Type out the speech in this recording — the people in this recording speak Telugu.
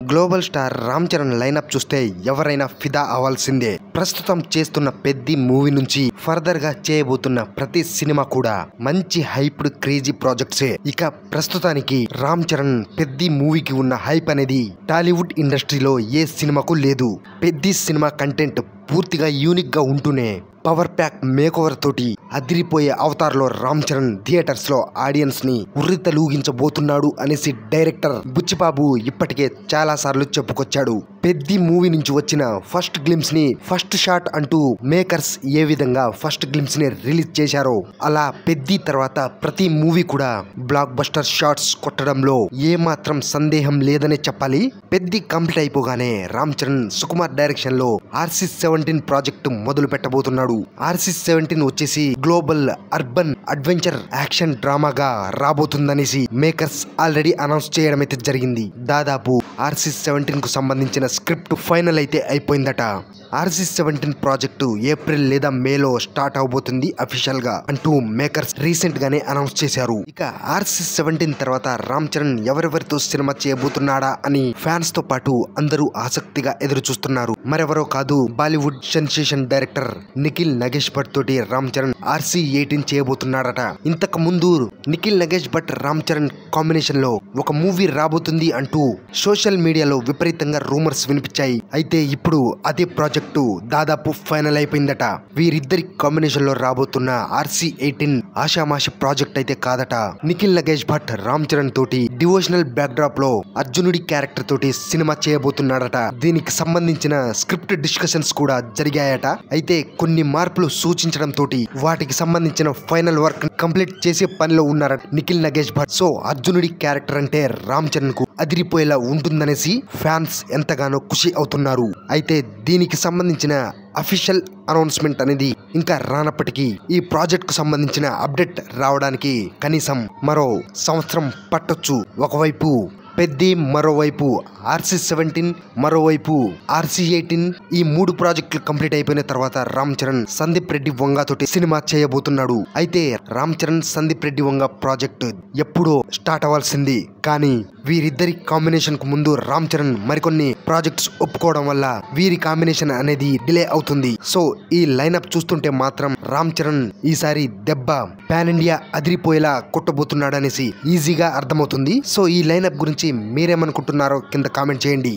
Global star Ram Charan lineup చూస్తే ఎవరైనా ఫిదా అవ్వాల్సిందే. ప్రస్తుతం చేస్తున్న పెద్ది మూవీ నుంచి ఫర్దర్ గా చేయబోతున్న ప్రతి సినిమా కూడా మంచి హైప్డ్ క్రేజీ ప్రాజెక్ట్సే. ఇక ప్రస్తుతానికి రామ్ చరణ్ పెద్ది మూవీకి ఉన్న హైప్ అనేది టాలీవుడ్ ఇండస్ట్రీలో ఏ సినిమాకు లేదు. పెద్ది సినిమా కంటెంట్ పూర్తిగా యూనిక్ గా ఉంటూనే పవర్ ప్యాక్ మేకోవర్ తోటి అదిరిపోయే అవతార్లో రామ్ చరణ్ థియేటర్స్ లో ఆడియన్స్ ని ఉర్రితలూగించబోతున్నాడు అనేసి డైరెక్టర్ బుచ్చిబాబు ఇప్పటికే చాలా సార్లు చెప్పుకొచ్చాడు. పెద్ది మూవీ నుంచి వచ్చిన ఫస్ట్ గ్లిమ్స్ ని ఫస్ట్ షాట్ అంటూ మేకర్స్ ఏ విధంగా ఫస్ట్ గ్లిమ్స్ ని రిలీజ్ చేశారో అలా పెద్ది తర్వాత ప్రతి మూవీ కూడా బ్లాక్ బస్టర్ షాట్స్ కొట్టడంలో ఏ మాత్రం సందేహం లేదనే చెప్పాలి. పెద్ది కంప్లీట్ అయిపోగానే రామ్ చరణ్ సుకుమార్ డైరెక్షన్ లో RC-17 ప్రాజెక్టు మొదలు పెట్టబోతున్నాడు. RC-17 వచ్చేసి గ్లోబల్ అర్బన్ అడ్వెంచర్ యాక్షన్ డ్రామాగా రాబోతుందనేసి మేకర్స్ ఆల్రెడీ అనౌన్స్ చేయడం అయితే జరిగింది. దాదాపు RC-17 కు సంబంధించిన స్క్రిప్ట్ ఫైనల్ అయితే అయిపోయిందట. RC-17 ప్రాజెక్టు ఏప్రిల్ లేదా మేలో స్టార్ట్ అవబోతుంది అఫీషియల్ గా అంటూ మేకర్స్ రీసెంట్ గానే అనౌన్స్ చేశారు. ఇక RC-17 తర్వాత రామ్ చరణ్ ఎవరెవరితో సినిమా చేయబోతున్నాడా అని ఫ్యాన్స్ తో పాటు అందరూ ఆసక్తిగా ఎదురు చూస్తున్నారు. మరెవరో కాదు, బాలీవుడ్ సెన్సేషన్ డైరెక్టర్ నిఖిల్ నగేష్ భట్ తోటి రామ్ చరణ్ RC-18 చేయబోతున్నాడట. ఇంతకు ముందు నిఖిల్ నగేష్ భట్ రామ్ చరణ్ కాంబినేషన్ లో ఒక మూవీ రాబోతుంది అంటూ సోషల్ మీడియాలో విపరీతంగా రూమర్స్ వినిపించాయి. అయితే ఇప్పుడు అదే ప్రాజెక్టు దాదాపు ఫైనల్ అయిపోయిందట. వీరిద్దరి కాంబినేషన్ లో రాబోతున్న RC-18 ఆషామాషి ప్రాజెక్ట్ అయితే కాదట. నిఖిల్ నగేష్ భట్ రామ్ చరణ్ తోటి డివోషనల్ బ్యాక్ డ్రాప్ లో అర్జునుడి క్యారెక్టర్ తోటి సినిమా చేయబోతున్నాడట. దీనికి సంబంధించిన స్క్రిప్ట్ డిస్కషన్స్ కూడా జరిగాయట. అయితే కొన్ని మార్పులు సూచించడం తోటి వాటికి సంబంధించిన ఫైనల్ వర్క్ కంప్లీట్ చేసే పనిలో ఉన్నారట నిఖిల్ నగేష్ భట్. సో అర్జునుడి క్యారెక్టర్ అంటే రామ్ చరణ్ కు అదిరిపోయేలా ఉంటుందనేసి ఫ్యాన్స్ ఎంతగానో ఖుషి అవుతున్నారు. అయితే దీనికి సంబంధించిన అఫీషియల్ అనౌన్స్మెంట్ అనేది ఇంకా రానప్పటికీ ఈ ప్రాజెక్ట్ కు సంబంధించిన అప్డేట్ రావడానికి కనీసం మరో సంవత్సరం పట్టొచ్చు. ఒకవైపు పెద్ది, మరోవైపు RC-17, మరోవైపు RC-18 ఈ మూడు ప్రాజెక్టులు కంప్లీట్ అయిపోయిన తర్వాత రామ్ చరణ్ సందీప్ రెడ్డి వంగ తోటి సినిమా చేయబోతున్నాడు. అయితే రామ్ చరణ్ సందీప్ రెడ్డి వంగ ప్రాజెక్ట్ ఎప్పుడో స్టార్ట్ అవ్వాల్సింది. కానీ వీరిద్దరి కాంబినేషన్ కు ముందు రామ్ చరణ్ మరికొన్ని ప్రాజెక్ట్స్ ఒప్పుకోవడం వల్ల వీరి కాంబినేషన్ అనేది డిలే అవుతుంది. సో ఈ లైనప్ చూస్తుంటే మాత్రం రామ్ చరణ్ ఈసారి దెబ్బ పాన్ ఇండియా అదిరిపోయేలా కొట్టబోతున్నాడు అనేసి ఈజీగా అర్థమవుతుంది. సో ఈ లైనప్ గురించి మీరేమనుకుంటున్నారో కింద కామెంట్ చేయండి.